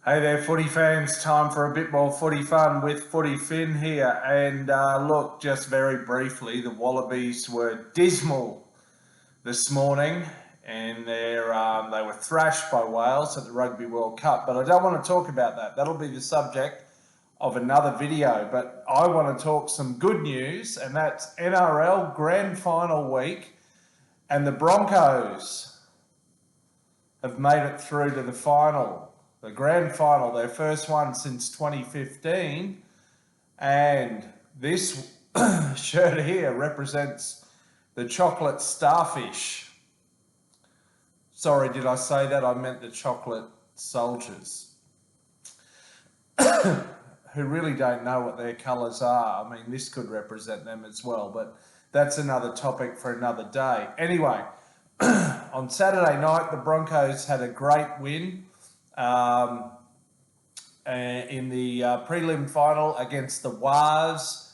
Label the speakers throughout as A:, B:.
A: Hey there, footy fans. Time for a bit more footy fun with Footy Finn here. And look, just very briefly, the Wallabies were dismal this morning, and they were thrashed by Wales at the Rugby World Cup. But I don't want to talk about that. That'll be the subject of another video. But I want to talk some good news, and that's NRL Grand Final week, and the Broncos have made it through to the final. The grand final, their first one since 2015. And this shirt here represents the chocolate starfish. Sorry, did I say that? I meant the chocolate soldiers, who really don't know what their colours are. I mean, this could represent them as well, but that's another topic for another day. Anyway, on Saturday night, the Broncos had a great win in the prelim final against the Warriors.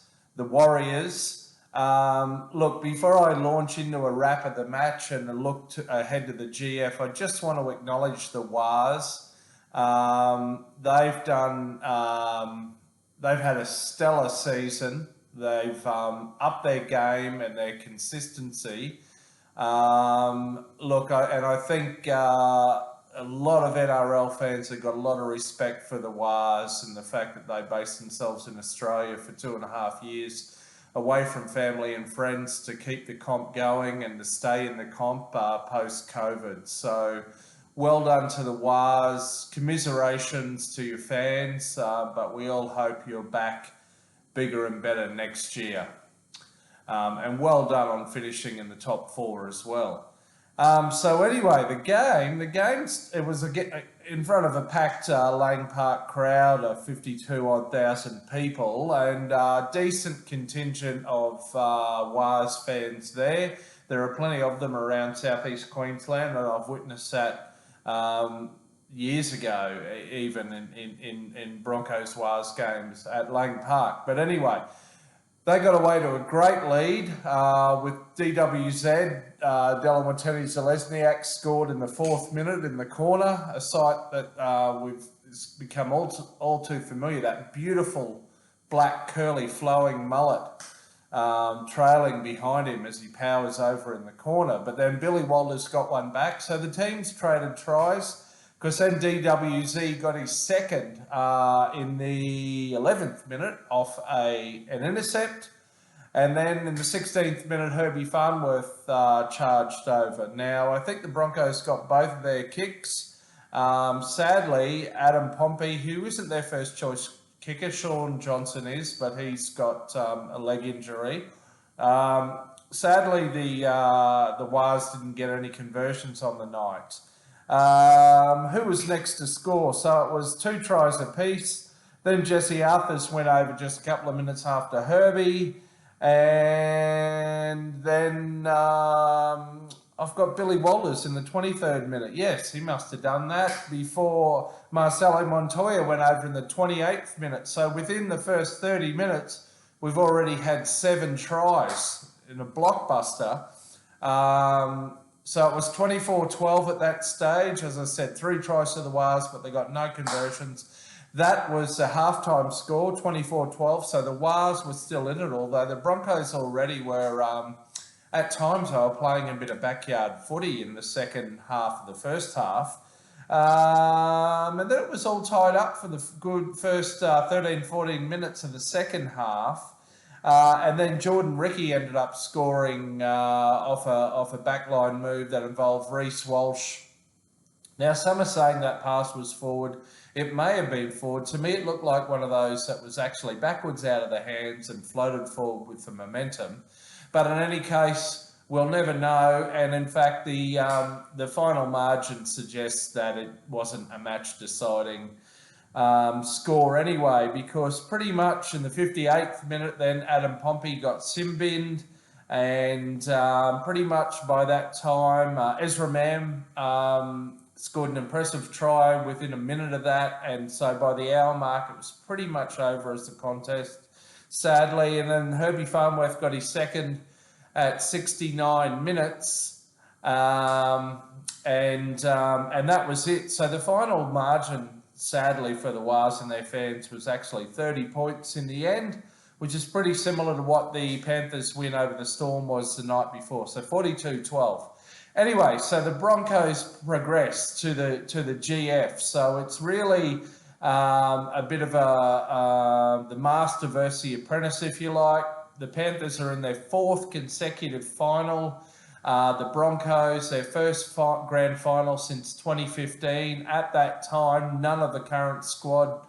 A: Look, before I launch into a wrap of the match and a look ahead to the GF, I just want to acknowledge the Wars. They've had a stellar season. They've upped their game and their consistency. I think a lot of NRL fans have got a lot of respect for the Wars and the fact that they based themselves in Australia for 2.5 years away from family and friends to keep the comp going and to stay in the comp post-COVID. So well done to the Wars. Commiserations to your fans, but we all hope you're back bigger and better next year. And well done on finishing in the top 4 as well. So anyway, the game, it was in front of a packed Lang Park crowd of 52,000 people, and a decent contingent of Wars fans there. There are plenty of them around southeast Queensland, and I've witnessed that years ago, even in Broncos Wars games at Lang Park. But anyway, they got away to a great lead with DWZ. Delawateni Zalesniak scored in the 4th minute in the corner, a sight that we've become all too familiar. That beautiful black curly flowing mullet trailing behind him as he powers over in the corner. But then Billy Walters got one back. So the teams traded tries, because then DWZ got his second in the 11th minute off an intercept. And then in the 16th minute, Herbie Farnworth charged over. Now, I think the Broncos got both of their kicks. Sadly, Adam Pompey, who isn't their first choice kicker, Sean Johnson is, but he's got a leg injury. Sadly, the Wars didn't get any conversions on the night. Who was next to score? So it was 2 tries apiece. Then Jesse Arthurs went over just a couple of minutes after Herbie. And then I've got Billy Walters in the 23rd minute. Yes, he must have done that before Marcelo Montoya went over in the 28th minute. So within the first 30 minutes, we've already had 7 tries in a blockbuster. So it was 24-12 at that stage. As I said, 3 tries to the Wars, but they got no conversions. That was a halftime score, 24-12. So the Wars were still in it, although the Broncos already were, at times, they were playing a bit of backyard footy in the second half of the first half. And then it was all tied up for the good first 13-14 minutes of the second half. And then Jordan Ricky ended up scoring off a backline move that involved Reece Walsh. Now, some are saying that pass was forward. It may have been forward. To me, it looked like one of those that was actually backwards out of the hands and floated forward with the momentum. But in any case, we'll never know. And in fact, the final margin suggests that it wasn't a match-deciding score anyway, because pretty much in the 58th minute, then Adam Pompey got sin-binned, and pretty much by that time, Ezra Mam scored an impressive try within a minute of that, and so by the hour mark, it was pretty much over as the contest, sadly. And then Herbie Farnworth got his second at 69 minutes, and that was it. So the final margin sadly for the Wars and their fans, was actually 30 points in the end, which is pretty similar to what the Panthers' win over the Storm was the night before. So 42-12. Anyway, so the Broncos progressed to the GF. So it's really a bit of the master versus the apprentice, if you like. The Panthers are in their 4th consecutive final. The Broncos, their first grand final since 2015. At that time, none of the current squad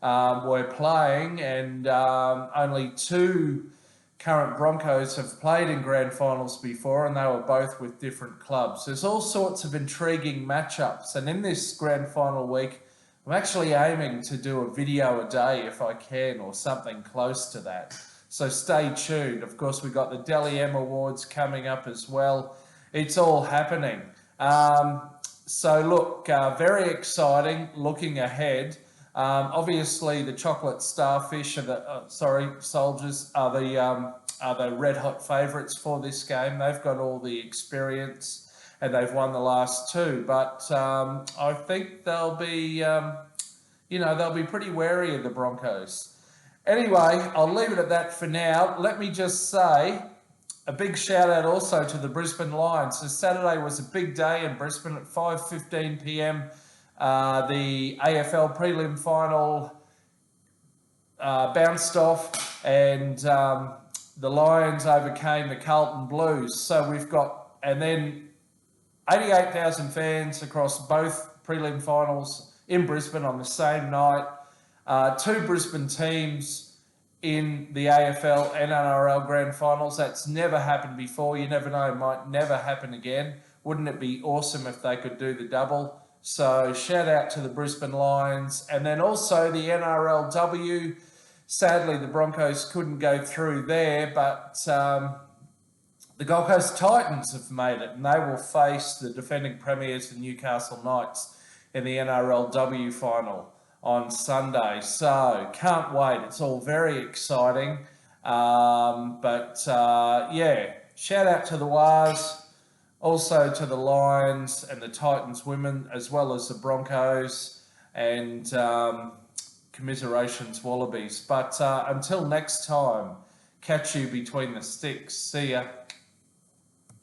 A: were playing, and only 2 current Broncos have played in grand finals before, and they were both with different clubs. There's all sorts of intriguing matchups, and in this grand final week, I'm actually aiming to do a video a day if I can, or something close to that. So stay tuned. Of course, we've got the Deli M Awards coming up as well. It's all happening. So look, very exciting looking ahead. Obviously, the chocolate starfish are the soldiers are the red hot favourites for this game. They've got all the experience and they've won the last 2. But I think they'll be, they'll be pretty wary of the Broncos. Anyway, I'll leave it at that for now. Let me just say a big shout out also to the Brisbane Lions. So Saturday was a big day in Brisbane at 5:15 p.m. The AFL prelim final bounced off, and the Lions overcame the Carlton Blues. So we've got, and then 88,000 fans across both prelim finals in Brisbane on the same night. 2 Brisbane teams in the AFL and NRL grand finals. That's never happened before. You never know, it might never happen again. Wouldn't it be awesome if they could do the double? So shout out to the Brisbane Lions. And then also the NRLW. Sadly, the Broncos couldn't go through there, but the Gold Coast Titans have made it, and they will face the defending premiers, the Newcastle Knights, in the NRLW final on Sunday. So can't wait. It's all very exciting. Yeah, shout out to the Wars, also to the Lions and the Titans women, as well as the Broncos, and commiserations Wallabies. But until next time, catch you between the sticks. See ya.